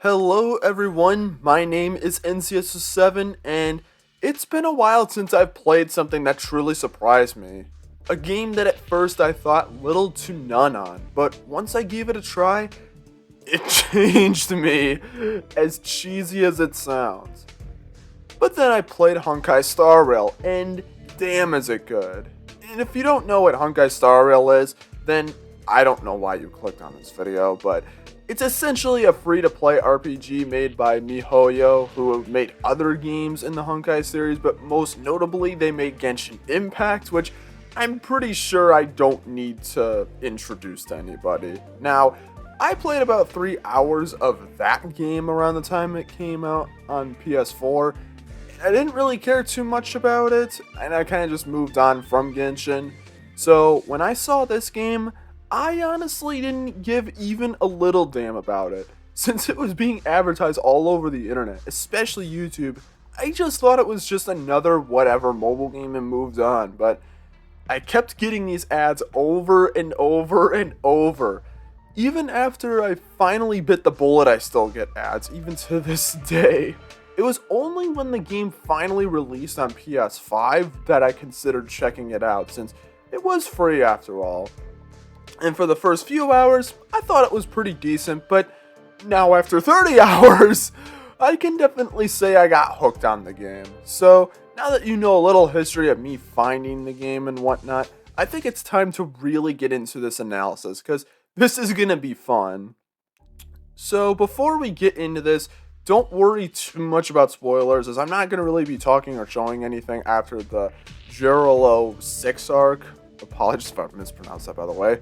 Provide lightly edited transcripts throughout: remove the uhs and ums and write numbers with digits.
Hello everyone, my name is NCS7 and it's been a while since I've played something that truly surprised me. A game that at first I thought little to none on, but once I gave it a try, it changed me, as cheesy as it sounds. But then I played Honkai Star Rail and damn is it good. And if you don't know what Honkai Star Rail is, then I don't know why you clicked on this video, but it's essentially a free-to-play RPG made by MiHoYo, who made other games in the Honkai series, but most notably they made Genshin Impact, which I'm pretty sure I don't need to introduce to anybody. Now, I played about 3 hours of that game around the time it came out on PS4. I didn't really care too much about it, and I kind of just moved on from Genshin. So when I saw this game, I honestly didn't give even a little damn about it. Since it was being advertised all over the internet, especially YouTube, I just thought it was just another whatever mobile game and moved on. But I kept getting these ads over and over and over. Even after I finally bit the bullet, I still get ads, even to this day. It was only when the game finally released on PS5 that I considered checking it out, since it was free after all. And for the first few hours, I thought it was pretty decent, but now after 30 hours, I can definitely say I got hooked on the game. So now that you know a little history of me finding the game and whatnot, I think it's time to really get into this analysis, because this is going to be fun. So before we get into this, don't worry too much about spoilers, as I'm not going to really be talking or showing anything after the Gerolo 6 arc. Apologies if I mispronounced that, by the way.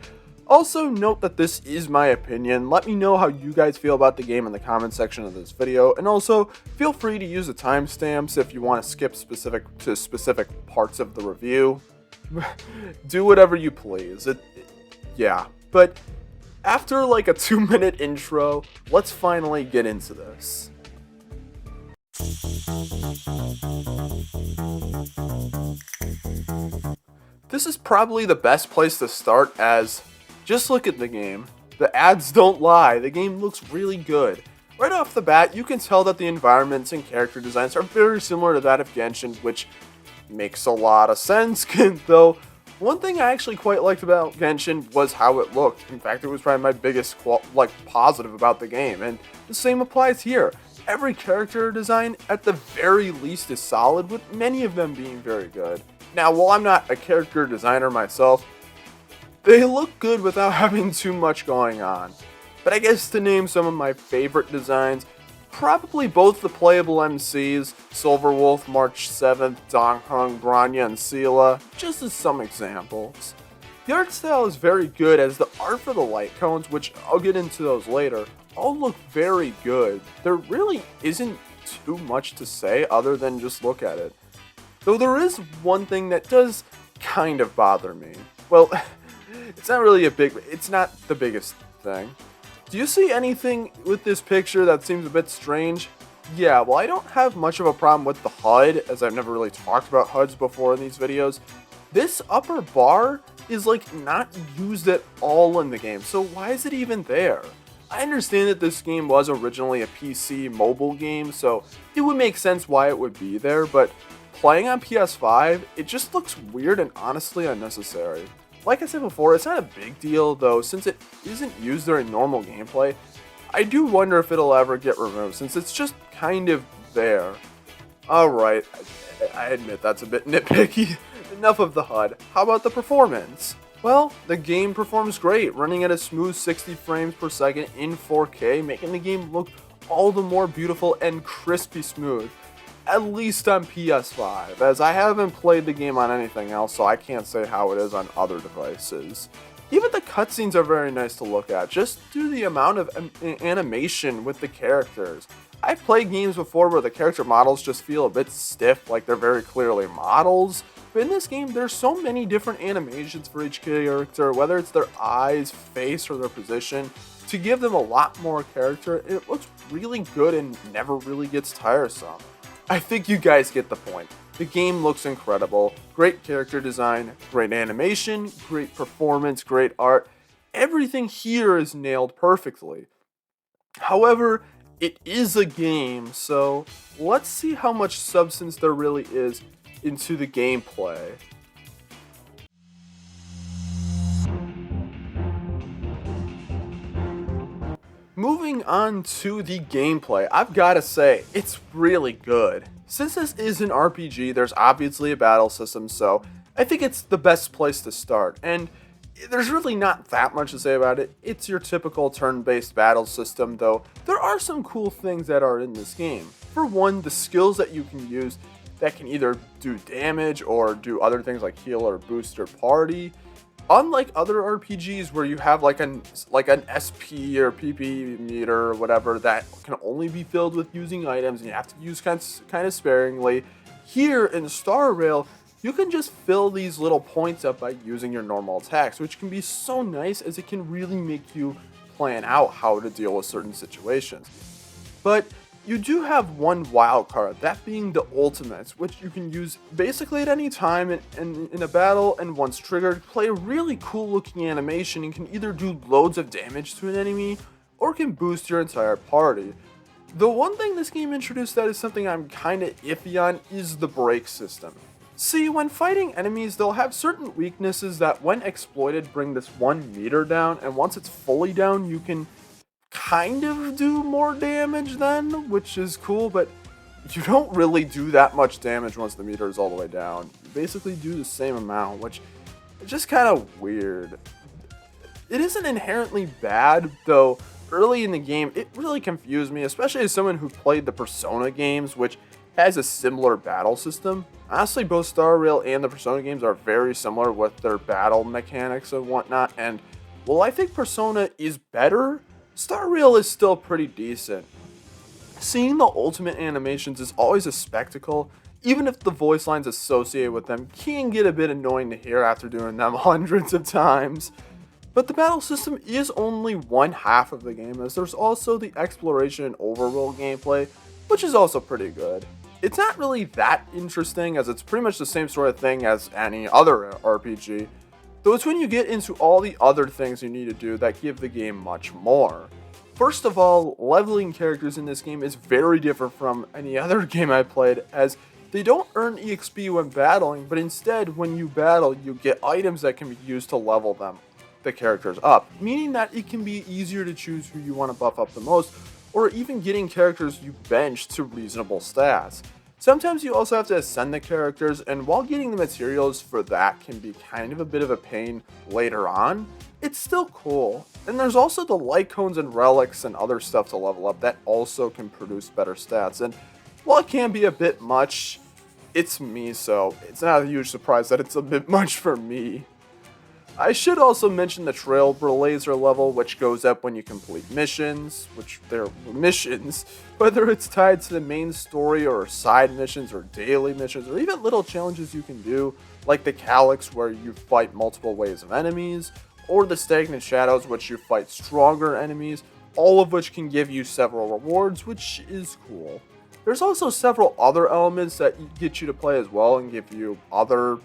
Also, note that this is my opinion. Let me know how you guys feel about the game in the comment section of this video, and also feel free to use the timestamps if you want to skip specific parts of the review. Do whatever you please. Yeah, but after like a 2-minute intro, let's finally get into this. This is probably the best place to start, as just look at the game. The ads don't lie, the game looks really good. Right off the bat, you can tell that the environments and character designs are very similar to that of Genshin, which makes a lot of sense, though one thing I actually quite liked about Genshin was how it looked. In fact, it was probably my biggest positive about the game, and the same applies here. Every character design, at the very least, is solid, with many of them being very good. Now, while I'm not a character designer myself, they look good without having too much going on. But I guess to name some of my favorite designs, probably both the playable MCs, Silverwolf, March 7th, Dongheng, Bronya, and Sela, just as some examples. The art style is very good, as the art for the light cones, which I'll get into those later, all look very good. There really isn't too much to say other than just look at it. Though there is one thing that does kind of bother me. Well, it's not the biggest thing. Do you see anything with this picture that seems a bit strange? Yeah, well, I don't have much of a problem with the HUD, as I've never really talked about HUDs before in these videos. This upper bar is like not used at all in the game, so why is it even there? I understand that this game was originally a PC mobile game, so it would make sense why it would be there, but playing on PS5, it just looks weird and honestly unnecessary. Like I said before, it's not a big deal, though, since it isn't used during normal gameplay. I do wonder if it'll ever get removed, since it's just kind of there. Alright, I admit that's a bit nitpicky. Enough of the HUD. How about the performance? Well, the game performs great, running at a smooth 60 frames per second in 4K, making the game look all the more beautiful and crispy smooth. At least on PS5, as I haven't played the game on anything else, so I can't say how it is on other devices. Even the cutscenes are very nice to look at, just due to the amount of animation with the characters. I've played games before where the character models just feel a bit stiff, like they're very clearly models, but in this game there's so many different animations for each character, whether it's their eyes, face, or their position, to give them a lot more character. It looks really good and never really gets tiresome. I think you guys get the point. The game looks incredible, great character design, great animation, great performance, great art. Everything here is nailed perfectly. However, it is a game, so let's see how much substance there really is into the gameplay. Moving on to the gameplay, I've gotta say, it's really good. Since this is an RPG, there's obviously a battle system, so I think it's the best place to start. And there's really not that much to say about it. It's your typical turn-based battle system, though there are some cool things that are in this game. For one, the skills that you can use that can either do damage or do other things like heal or boost your party. Unlike other RPGs where you have like an SP or PP meter or whatever that can only be filled with using items and you have to use kind of sparingly, here in Star Rail you can just fill these little points up by using your normal attacks, which can be so nice as it can really make you plan out how to deal with certain situations. But you do have one wild card, that being the ultimates, which you can use basically at any time in a battle, and once triggered, play a really cool looking animation and can either do loads of damage to an enemy or can boost your entire party. The one thing this game introduced that is something I'm kinda iffy on is the break system. See, when fighting enemies, they'll have certain weaknesses that when exploited bring this 1 meter down, and once it's fully down you can kind of do more damage then, which is cool, but you don't really do that much damage once the meter is all the way down. You basically do the same amount, which is just kind of weird. It isn't inherently bad, though early in the game it really confused me, especially as someone who played the Persona games, which has a similar battle system. Honestly, both Star Rail and the Persona games are very similar with their battle mechanics and whatnot, and while I think Persona is better, Star Rail is still pretty decent. Seeing the ultimate animations is always a spectacle, even if the voice lines associated with them can get a bit annoying to hear after doing them hundreds of times. But the battle system is only one half of the game, as there's also the exploration and overworld gameplay, which is also pretty good. It's not really that interesting, as it's pretty much the same sort of thing as any other RPG, though it's when you get into all the other things you need to do that give the game much more. First of all, leveling characters in this game is very different from any other game I played, as they don't earn EXP when battling, but instead when you battle you get items that can be used to level the characters up, meaning that it can be easier to choose who you want to buff up the most, or even getting characters you bench to reasonable stats. Sometimes you also have to ascend the characters, and while getting the materials for that can be kind of a bit of a pain later on, it's still cool. And there's also the light cones and relics and other stuff to level up that also can produce better stats, and while it can be a bit much, it's me, so it's not a huge surprise that it's a bit much for me. I should also mention the Trailblazer level, which goes up when you complete missions, which they're missions, whether it's tied to the main story or side missions or daily missions or even little challenges you can do, like the Calyx where you fight multiple waves of enemies, or the Stagnant Shadows which you fight stronger enemies, all of which can give you several rewards, which is cool. There's also several other elements that get you to play as well and give you other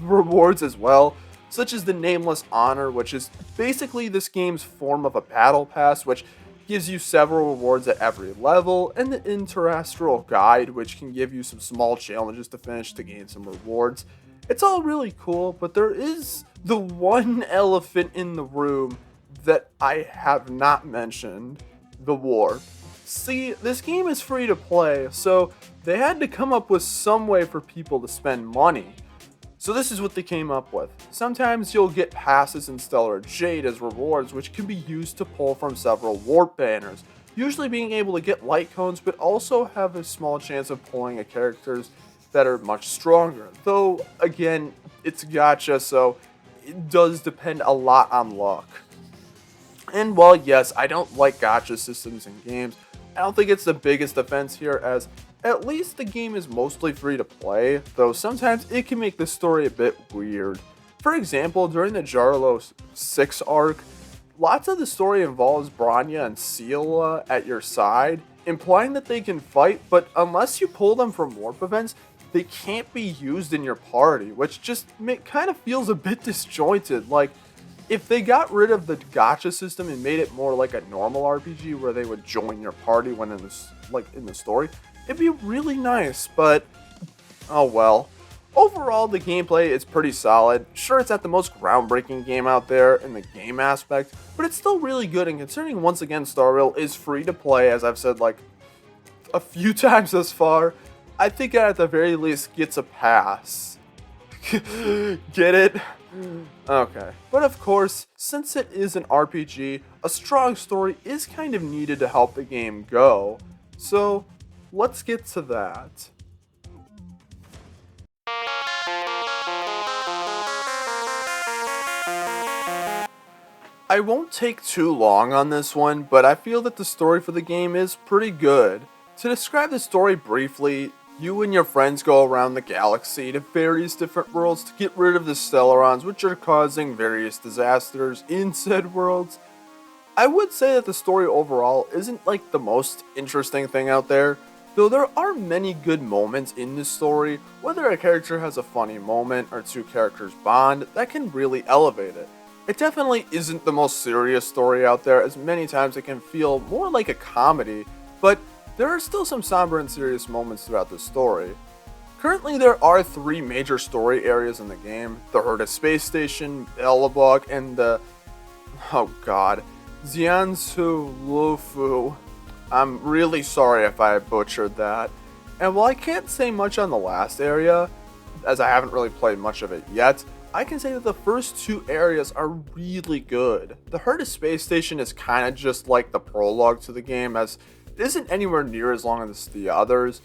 rewards as well, such as the Nameless Honor, which is basically this game's form of a battle pass, which gives you several rewards at every level, and the Interastral Guide, which can give you some small challenges to finish to gain some rewards. It's all really cool, but there is the one elephant in the room that I have not mentioned: the warp. See, this game is free to play, so they had to come up with some way for people to spend money. So this is what they came up with. Sometimes you'll get passes in Stellar Jade as rewards, which can be used to pull from several warp banners, usually being able to get light cones, but also have a small chance of pulling a characters that are much stronger. Though, again, it's gacha, so it does depend a lot on luck. And while yes, I don't like gacha systems in games, I don't think it's the biggest offense here, as at least the game is mostly free to play, though sometimes it can make the story a bit weird. For example, during the Jarlo 6 arc, lots of the story involves Branya and Seela at your side, implying that they can fight, but unless you pull them from warp events, they can't be used in your party, which just kind of feels a bit disjointed. Like, If they got rid of the gacha system and made it more like a normal RPG where they would join your party when in this like in the story, it'd be really nice, but oh well. Overall, the gameplay is pretty solid. Sure, it's not the most groundbreaking game out there in the game aspect, but it's still really good, and considering once again Star Rail is free to play, as I've said like a few times thus far, I think it at the very least gets a pass. Get it? Okay. But of course, since it is an RPG, a strong story is kind of needed to help the game go. So, let's get to that. I won't take too long on this one, but I feel that the story for the game is pretty good. To describe the story briefly, you and your friends go around the galaxy to various different worlds to get rid of the Stellarons, which are causing various disasters in said worlds. I would say that the story overall isn't like the most interesting thing out there, though there are many good moments in this story, whether a character has a funny moment or two characters bond, that can really elevate it. It definitely isn't the most serious story out there, as many times it can feel more like a comedy, but there are still some somber and serious moments throughout the story. Currently, there are 3 major story areas in the game: the Herta Space Station, Belobog, and the Jiansu Lufu. I'm really sorry if I butchered that. And while I can't say much on the last area, as I haven't really played much of it yet, I can say that the first 2 areas are really good. The Herta Space Station is kind of just like the prologue to the game, as it isn't anywhere near as long as the others,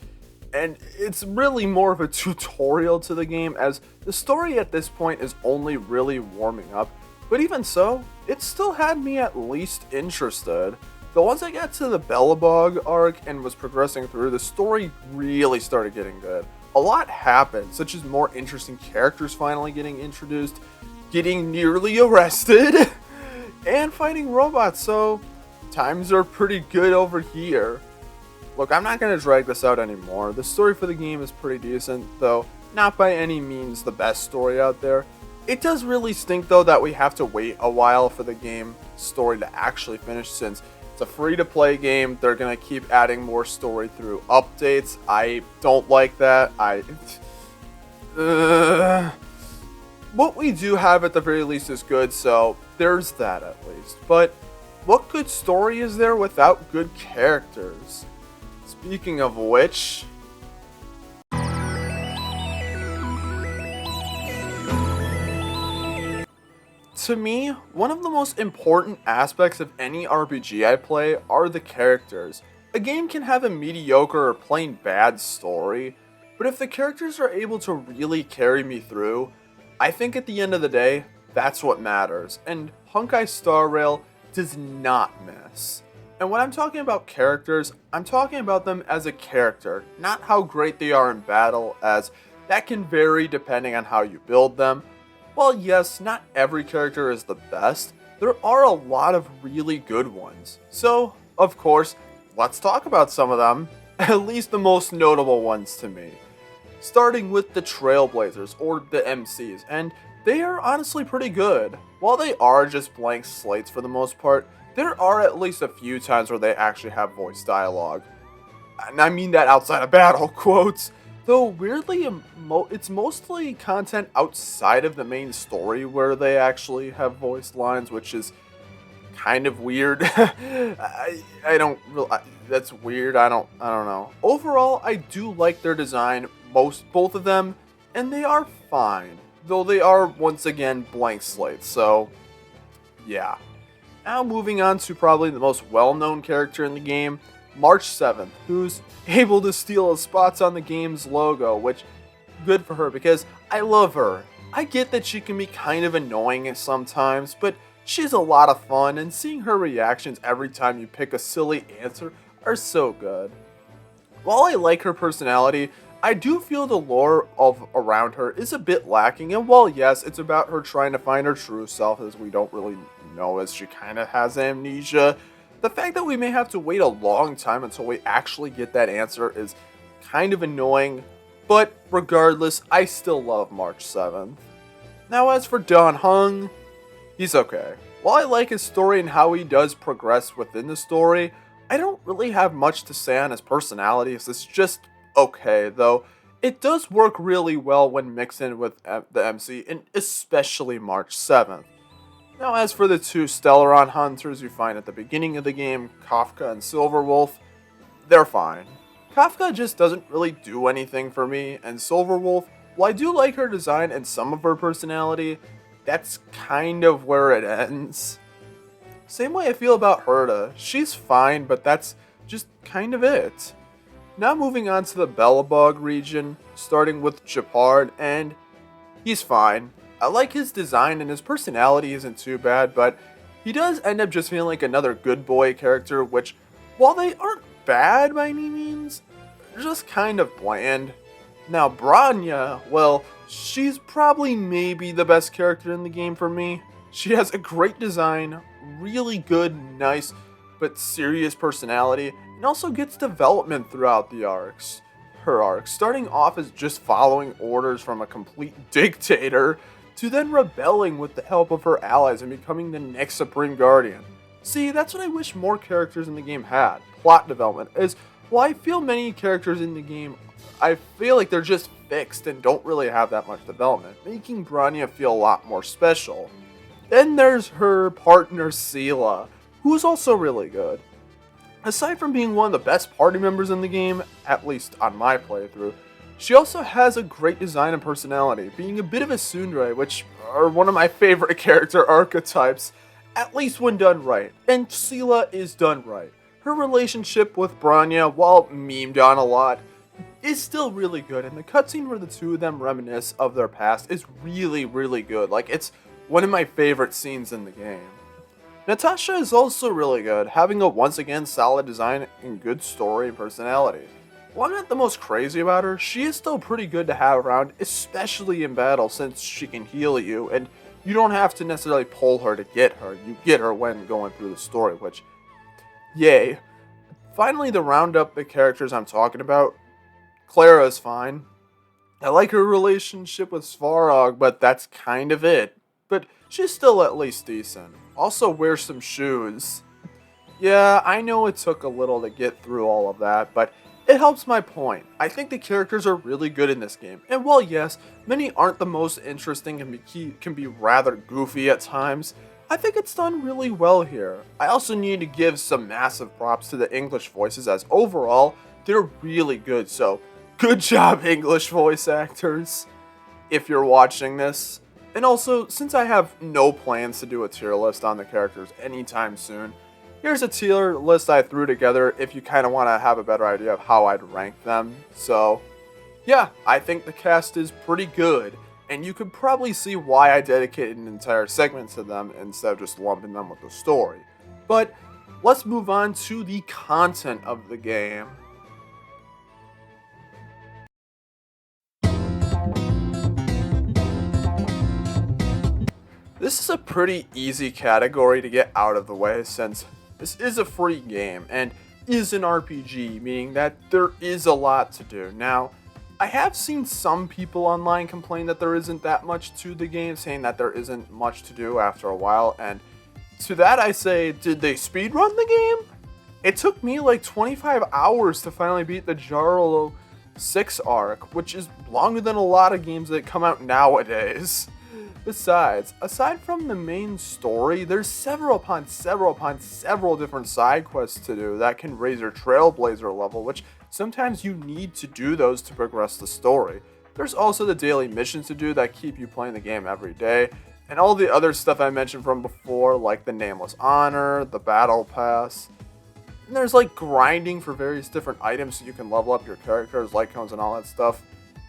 and it's really more of a tutorial to the game, as the story at this point is only really warming up, but even so, it still had me at least interested. Though once I got to the Belobog arc and was progressing through, the story really started getting good. A lot happened, such as more interesting characters finally getting introduced, getting nearly arrested, and fighting robots, so times are pretty good over here. Look, I'm not going to drag this out anymore. The story for the game is pretty decent, though not by any means the best story out there. It does really stink though that we have to wait a while for the game story to actually finish, since it's a free-to-play game. They're going to keep adding more story through updates. I don't like that. What we do have at the very least is good, so there's that at least. But what good story is there without good characters? Speaking of which, to me, one of the most important aspects of any RPG I play are the characters. A game can have a mediocre or plain bad story, but if the characters are able to really carry me through, I think at the end of the day, that's what matters, and Honkai Star Rail does not miss. And when I'm talking about characters, I'm talking about them as a character, not how great they are in battle, as that can vary depending on how you build them. While yes, not every character is the best, there are a lot of really good ones. So, of course, let's talk about some of them, at least the most notable ones to me. Starting with the Trailblazers, or the MCs, and they are honestly pretty good. While they are just blank slates for the most part, there are at least a few times where they actually have voice dialogue. And I mean that outside of battle, quotes. Though weirdly, it's mostly content outside of the main story where they actually have voice lines, which is kind of weird. That's weird. I don't know. Overall, I do like their design, both of them, and they are fine. Though they are once again blank slates. So, yeah. Now moving on to probably the most well-known character in the game, March 7th, who's able to steal spots on the game's logo, which, good for her, because I love her. I get that she can be kind of annoying sometimes, but she's a lot of fun, and seeing her reactions every time you pick a silly answer are so good. While I like her personality, I do feel the lore around her is a bit lacking, and while yes, it's about her trying to find her true self, as we don't really know, as she kind of has amnesia, the fact that we may have to wait a long time until we actually get that answer is kind of annoying, but regardless, I still love March 7th. Now as for Dan Heng, He's okay. While I like his story and how he does progress within the story, I don't really have much to say on his personality, as it's just okay, though it does work really well when mixed in with the MC, and especially March 7th. Now, as for the two Stellaron hunters you find at the beginning of the game, Kafka and Silverwolf, they're fine. Kafka just doesn't really do anything for me, and Silverwolf, while I do like her design and some of her personality, that's kind of where it ends. Same way I feel about Herta. She's fine, but that's just kind of it. Now moving on to the Bellabog region, starting with Japard, and he's fine. I like his design and his personality isn't too bad, but he does end up just feeling like another good boy character, which, while they aren't bad by any means, they're just kind of bland. Now Branya, well, she's probably maybe the best character in the game for me. She has a great design, really good, nice, but serious personality, and also gets development throughout the arcs. Her arc, starting off as just following orders from a complete dictator, to then rebelling with the help of her allies and becoming the next Supreme Guardian. See, that's what I wish more characters in the game had. Plot development is, while I feel many characters in the game, I feel like they're just fixed and don't really have that much development, making Branya feel a lot more special. Then there's her partner Seela, who is also really good. Aside from being one of the best party members in the game, at least on my playthrough, she also has a great design and personality, being a bit of a tsundere, which are one of my favorite character archetypes, at least when done right, and Seela is done right. Her relationship with Branya, while memed on a lot, is still really good, and the cutscene where the two of them reminisce of their past is really, really good. Like, it's one of my favorite scenes in the game. Natasha is also really good, having a once again solid design and good story and personality. While I'm not the most crazy about her, she is still pretty good to have around, especially in battle, since she can heal you, and you don't have to necessarily pull her to get her. You get her when going through the story, which, yay. Finally, to round up the characters I'm talking about, Clara is fine. I like her relationship with Svarog, but that's kind of it. But she's still at least decent. Also wears some shoes. Yeah, I know it took a little to get through all of that, but it helps my point. I think the characters are really good in this game, and while yes, many aren't the most interesting and can be rather goofy at times, I think it's done really well here. I also need to give some massive props to the English voices, as overall, they're really good, so good job English voice actors, if you're watching this. And also, since I have no plans to do a tier list on the characters anytime soon, here's a tier list I threw together if you kind of want to have a better idea of how I'd rank them. So, yeah, I think the cast is pretty good, and you could probably see why I dedicated an entire segment to them instead of just lumping them with the story. But let's move on to the content of the game. This is a pretty easy category to get out of the way, since this is a free game and is an RPG, meaning that there is a lot to do. Now, I have seen some people online complain that there isn't that much to the game, saying that there isn't much to do after a while, and to that I say, did they speedrun the game? It took me like 25 hours to finally beat the Jarl 6 arc, which is longer than a lot of games that come out nowadays. Besides, aside from the main story, there's several different side quests to do that can raise your Trailblazer level, which sometimes you need to do those to progress the story. There's also the daily missions to do that keep you playing the game every day, and all the other stuff I mentioned from before, like the Nameless Honor, the Battle Pass. And there's like grinding for various different items so you can level up your characters, light cones, and all that stuff.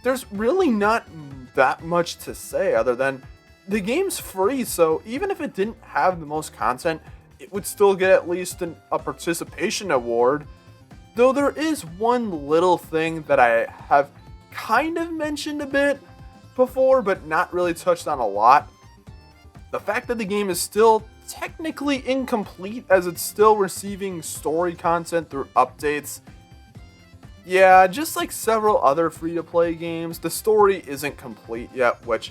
There's really not that much to say other than the game's free, so even if it didn't have the most content, it would still get at least a participation award. Though there is one little thing that I have kind of mentioned a bit before, but not really touched on a lot. The fact that the game is still technically incomplete, as it's still receiving story content through updates. Yeah, just like several other free-to-play games, the story isn't complete yet, which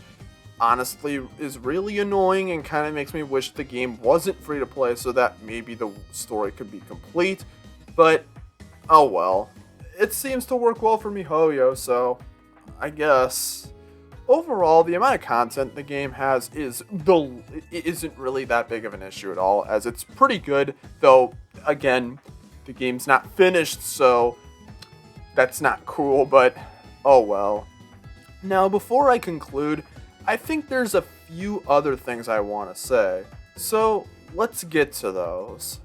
honestly is really annoying and kind of makes me wish the game wasn't free to play so that maybe the story could be complete. But oh well. It seems to work well for MiHoYo, so I guess. Overall, the amount of content the game has isn't really that big of an issue at all, as it's pretty good, though, again, the game's not finished, so that's not cool, but oh well. Now, before I conclude, I think there's a few other things I want to say, so let's get to those.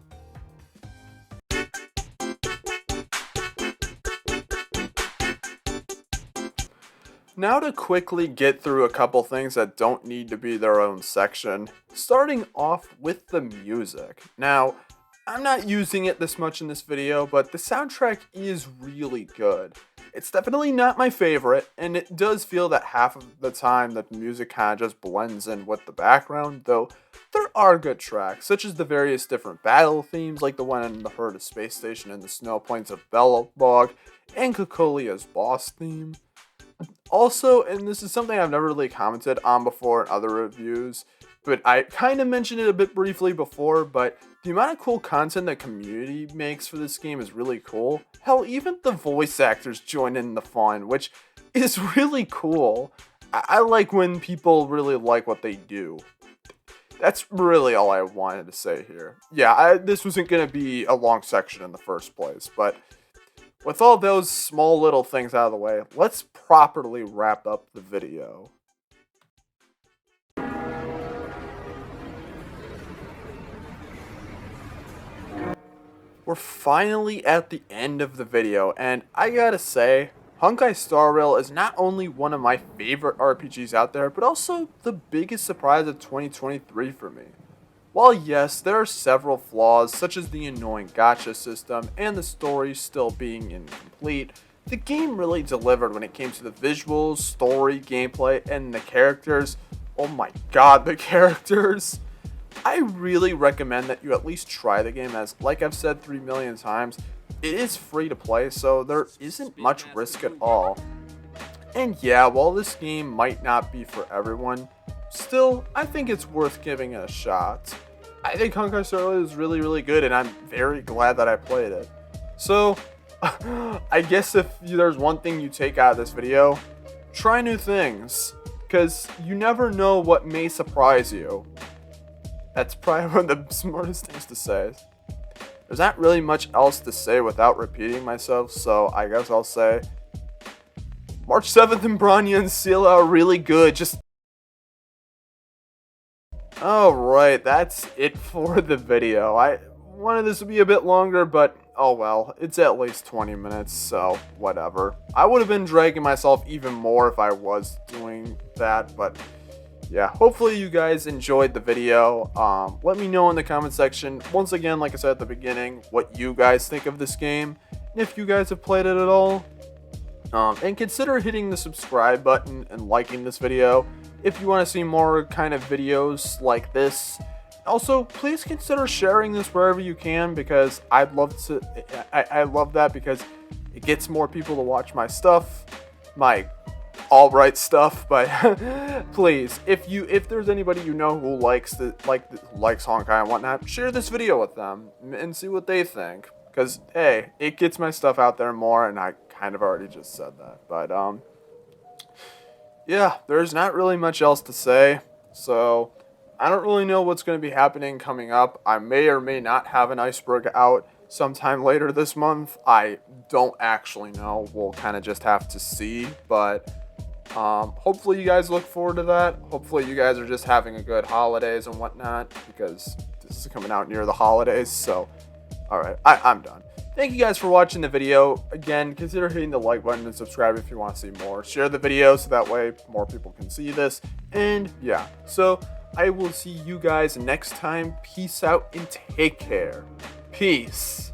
Now to quickly get through a couple things that don't need to be their own section, starting off with the music. Now, I'm not using it this much in this video, but the soundtrack is really good. It's definitely not my favorite, and it does feel that half of the time that the music kind of just blends in with the background, though there are good tracks, such as the various different battle themes, like the one in the Herd of Space Station and the Snow Plains of Belobog, and Kokolia's boss theme. Also, and this is something I've never really commented on before in other reviews, but I kind of mentioned it a bit briefly before, but the amount of cool content the community makes for this game is really cool. Hell, even the voice actors join in the fun, which is really cool. I like when people really like what they do. That's really all I wanted to say here. Yeah, this wasn't going to be a long section in the first place, but with all those small little things out of the way, let's properly wrap up the video. We're finally at the end of the video, and I gotta say, Honkai Star Rail is not only one of my favorite RPGs out there, but also the biggest surprise of 2023 for me. While yes, there are several flaws, such as the annoying gacha system and the story still being incomplete, the game really delivered when it came to the visuals, story, gameplay, and the characters. Oh my god, the characters! I really recommend that you at least try the game, as, like I've said 3 million times, it is free to play, so there isn't much risk at all. And yeah, while this game might not be for everyone, still, I think it's worth giving it a shot. I think Honkai Star Rail is really good, and I'm very glad that I played it. So, I guess if there's one thing you take out of this video, try new things, because you never know what may surprise you. That's probably one of the smartest things to say. There's not really much else to say without repeating myself, so I guess I'll say March 7th and Bronya and Sela are really good, just alright, that's it for the video. I wanted this to be a bit longer, but oh well, it's at least 20 minutes, so whatever. I would have been dragging myself even more if I was doing that, but yeah, hopefully you guys enjoyed the video. Let me know in the comment section, once again, like I said at the beginning, what you guys think of this game, and if you guys have played it at all. And consider hitting the subscribe button and liking this video if you want to see more kind of videos like this. Also, please consider sharing this wherever you can, because I'd love to. I love that because it gets more people to watch my stuff, my alright stuff. But please, if there's anybody you know who likes Honkai and whatnot, share this video with them and see what they think. Because hey, it gets my stuff out there more, and I kind of already just said that. But yeah, there's not really much else to say. So I don't really know what's going to be happening coming up. I may or may not have an iceberg out sometime later this month. I don't actually know. We'll kind of just have to see. But hopefully you guys look forward to that. Hopefully you guys are just having a good holidays and whatnot, because this is coming out near the holidays. So alright, I'm done. Thank you guys for watching the video. Again, consider hitting the like button and subscribe if you want to see more. Share the video so that way more people can see this. And yeah, so I will see you guys next time. Peace out and take care. Peace.